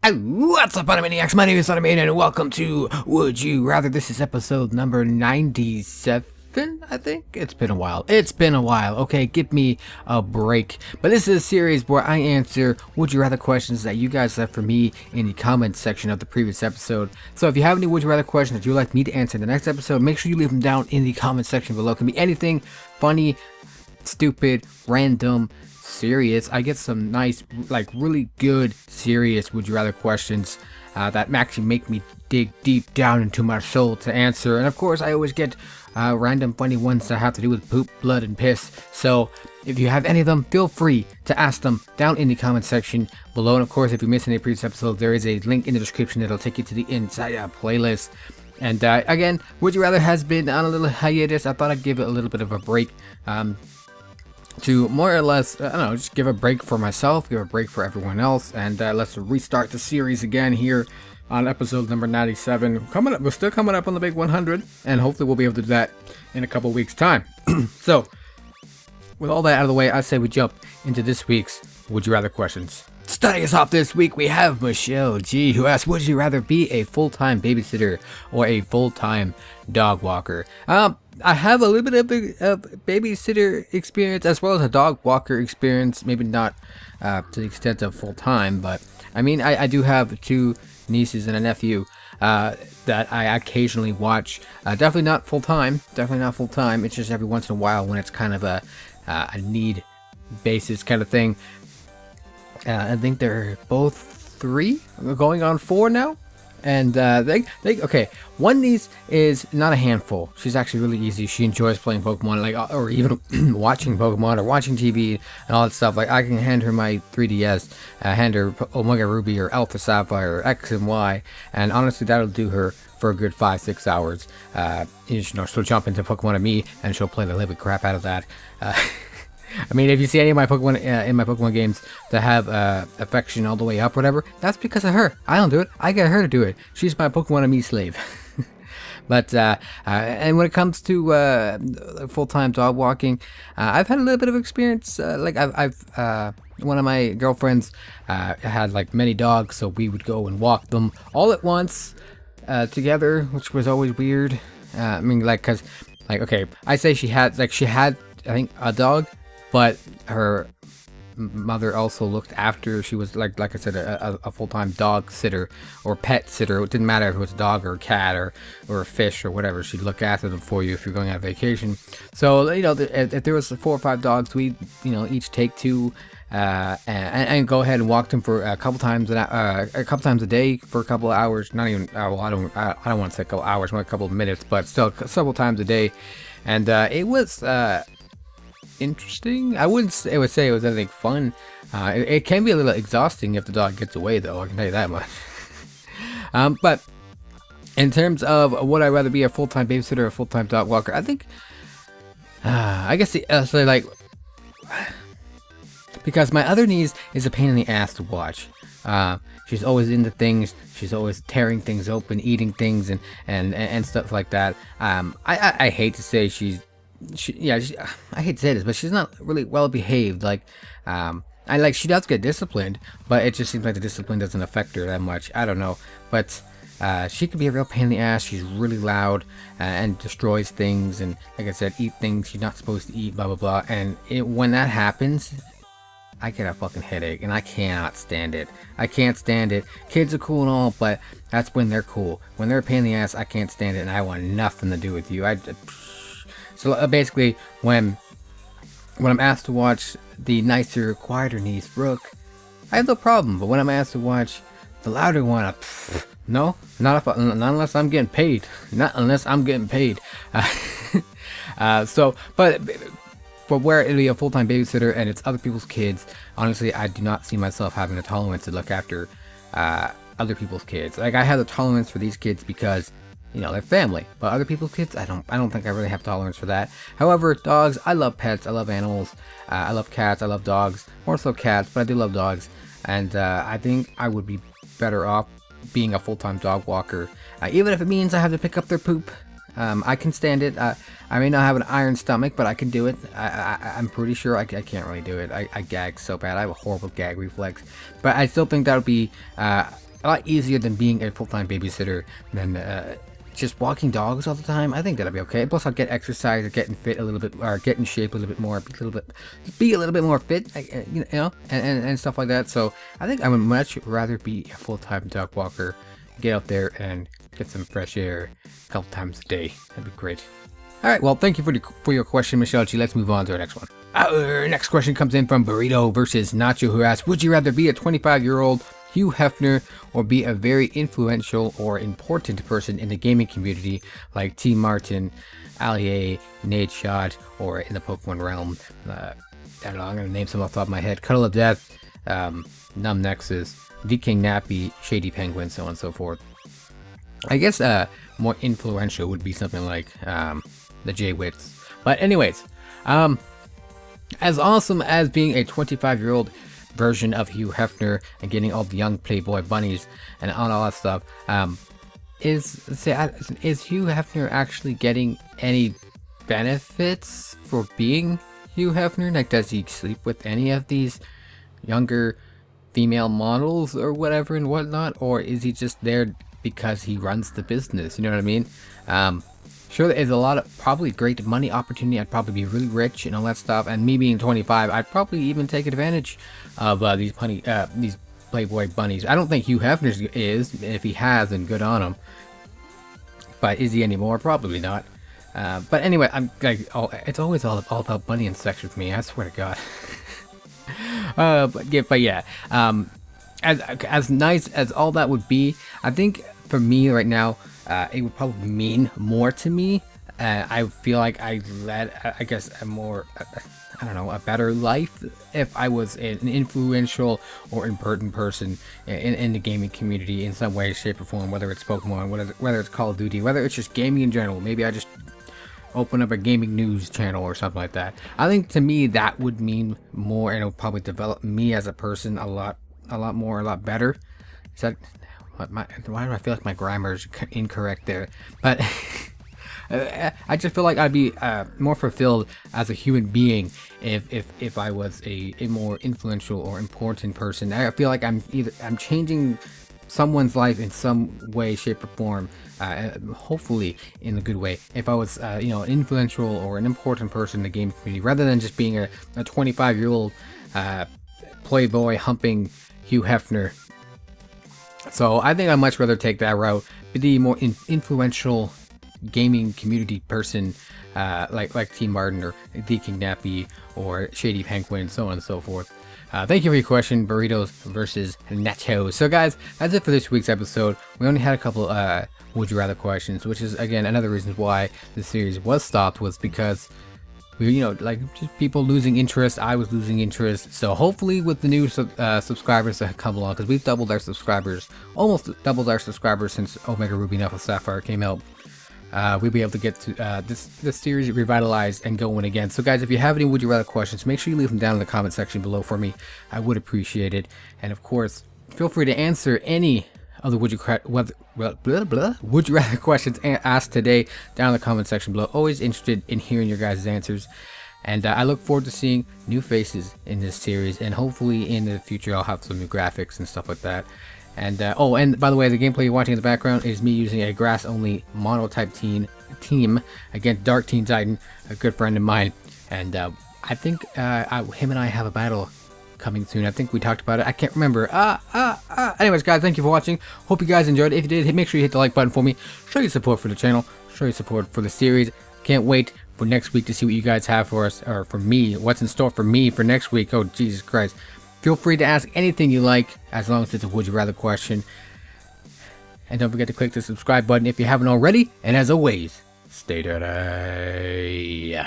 What's up, Arnimane? My name is Arnimane, and welcome to Would You Rather. This is episode number 97, I think. It's been a while. Okay, give me a break. But this is a series where I answer Would You Rather questions that you guys left for me in the comments section of the previous episode. So if you have any Would You Rather questions that you'd like me to answer in the next episode, make sure you leave them down in the comments section below. It can be anything funny, stupid, random, serious. I get some nice, really good, serious would you rather questions that actually make me dig deep down into my soul to answer. And of course, I always get random funny ones that have to do with poop, blood, and piss. So if you have any of them, feel free to ask them down in the comment section below. And of course, if you missed any previous episodes, there is a link in the description that'll take you to the entire playlist. And again, Would You Rather has been on a little hiatus. I thought I'd give it a little bit of a break. To more or less, just give a break for myself, give a break for everyone else, and let's restart the series again here on episode number 97. We're still coming up on the big 100, and hopefully we'll be able to do that in a couple weeks' time. So, with all that out of the way, I say we jump into this week's Would You Rather questions. Starting us off this week, we have Michelle G, who asks, would you rather be a full-time babysitter or a full-time dog walker? I have a little bit of babysitter experience as well as a dog walker experience. Maybe not to the extent of full-time, but I mean, I do have two nieces and a nephew that I occasionally watch. Definitely not full-time. It's just every once in a while when it's kind of a need basis kind of thing. I think they're both 3, going on 4 now. And okay, one niece is not a handful. She's actually really easy. She enjoys playing Pokemon, or even watching Pokemon or watching TV and all that stuff. Like, I can hand her my 3DS, hand her Omega Ruby or Alpha Sapphire or X and Y, and honestly, that'll do her for a good 5-6 hours. She'll jump into Pokemon and me, and she'll play the living crap out of that. I mean, if you see any of my Pokemon in my Pokemon games that have affection all the way up, whatever, that's because of her. I don't do it. I get her to do it. She's my Pokemon and me slave. But and when it comes to full-time dog walking, I've had a little bit of experience. I've one of my girlfriends had many dogs, so we would go and walk them all at once together, which was always weird. I mean, okay, I say she had I think a dog. But her mother also looked after. She was like I said, a full-time dog sitter or pet sitter. It didn't matter if it was a dog or a cat or a fish or whatever. She'd look after them for you if you're going on vacation. So if there was 4 or 5 dogs, we'd each take 2 and go ahead and walk them for a couple times a day for a couple of hours. Not even I don't want to say a couple hours, more a couple of minutes, but still several times a day. And it was interesting. I wouldn't say it was anything fun. It can be a little exhausting if the dog gets away, though. I can tell you that much. But in terms of would I rather be a full-time babysitter or a full-time dog walker, I think I guess because my other niece is a pain in the ass to watch. She's always into things. She's always tearing things open, eating things, and stuff like that. I hate to say I hate to say this, but she's not really well behaved. She does get disciplined, but it just seems like the discipline doesn't affect her that much. I don't know, but she can be a real pain in the ass. She's really loud and destroys things, and like I said, eat things she's not supposed to eat, blah blah blah. And when that happens, I get a fucking headache, and I cannot stand it. Kids are cool and all, but that's when they're cool. When they're a pain in the ass, I can't stand it, and I want nothing to do with you. So basically, when I'm asked to watch the nicer, quieter niece, Brooke, I have no problem. But when I'm asked to watch the louder one, no, not unless I'm getting paid. But where it'll be a full-time babysitter and it's other people's kids, honestly, I do not see myself having a tolerance to look after other people's kids. I have the tolerance for these kids because they're family, but other people's kids, I don't think I really have tolerance for that. However, dogs, I love pets, I love animals, I love cats, I love dogs, more so cats, but I do love dogs, and I think I would be better off being a full-time dog walker, even if it means I have to pick up their poop. I can stand it. I may not have an iron stomach, but I can do it. I'm pretty sure I can't really do it. I gag so bad. I have a horrible gag reflex, but I still think that would be a lot easier than being a full-time babysitter than just walking dogs all the time. I think that'll be okay. Plus, I'll get exercise, getting fit a little bit, or get in shape a little bit more, be a little bit more fit, and stuff like that. So I think I would much rather be a full-time dog walker, get out there and get some fresh air a couple times a day. That'd be great. All right, well, thank you for your question, Michelle G. Let's move on to our next one. Our next question comes in from Burrito versus Nacho, who asks, would you rather be a 25-year-old Hugh Hefner or be a very influential or important person in the gaming community like T. Martin, Ali, Nate Shot, or in the Pokemon realm? I don't know, I'm going to name some off the top of my head. Cuddle of Death, Numb Nexus, The King Nappy, Shady Penguin, so on and so forth. I guess more influential would be something like the J-Wits. But anyways, as awesome as being a 25-year-old version of Hugh Hefner and getting all the young Playboy bunnies and all that stuff, is Hugh Hefner actually getting any benefits for being Hugh Hefner? Like, does he sleep with any of these younger female models or whatever and whatnot, or is he just there because he runs the business? You know what I mean? Sure, there's a lot of probably great money opportunity. I'd probably be really rich and all that stuff. And me being 25, I'd probably even take advantage of these Playboy bunnies. I don't think Hugh Hefner is. If he has, then good on him. But is he anymore? Probably not. But anyway, I'm like, it's always all about bunny and sex with me. I swear to God. But yeah. As nice as all that would be, I think for me right now, it would probably mean more to me. I feel like I led, I guess, a better life if I was an influential or important person in the gaming community in some way, shape, or form. Whether it's Pokemon, whether it's Call of Duty, whether it's just gaming in general. Maybe I just open up a gaming news channel or something like that. I think to me that would mean more, and it would probably develop me as a person a lot more, a lot better. Is that why do I feel like my grammar is incorrect there? But I just feel like I'd be more fulfilled as a human being if I was a more influential or important person. I feel like I'm changing someone's life in some way, shape, or form. Hopefully in a good way. If I was an influential or an important person in the game community, rather than just being a 25-year-old Playboy humping Hugh Hefner. So I think I'd much rather take that route, be the more influential gaming community person, like T. Martin or The King Nappy or Shady Penguin, so on and so forth. Thank you for your question, Burritos versus Nachos. So guys, that's it for this week's episode. We only had a couple would you rather questions, which is again another reason why the series was stopped, was because we, just people losing interest. I was losing interest. So hopefully with the new subscribers that have come along, because we've doubled our subscribers, almost doubled our subscribers since Omega Ruby Alpha Sapphire came out, we'll be able to get to this series revitalized and going again. So guys, if you have any would you rather questions, make sure you leave them down in the comment section below for me. I would appreciate it. And of course, feel free to answer any of the would you rather questions asked today down in the comment section below. Always interested in hearing your guys' answers, and I look forward to seeing new faces in this series, and hopefully in the future I'll have some new graphics and stuff like that. And and by the way, the gameplay you're watching in the background is me using a grass only mono type team against Dark Teen Titan, a good friend of mine. And I think him and I have a battle coming soon. I think we talked about it. I can't remember. Anyways, guys, thank you for watching. Hope you guys enjoyed it. If you did, make sure you hit the like button for me. Show your support for the channel. Show your support for the series. Can't wait for next week to see what you guys have for us, or for me. What's in store for me for next week? Oh, Jesus Christ. Feel free to ask anything you like, as long as it's a would you rather question. And don't forget to click the subscribe button if you haven't already. And as always, stay dirty.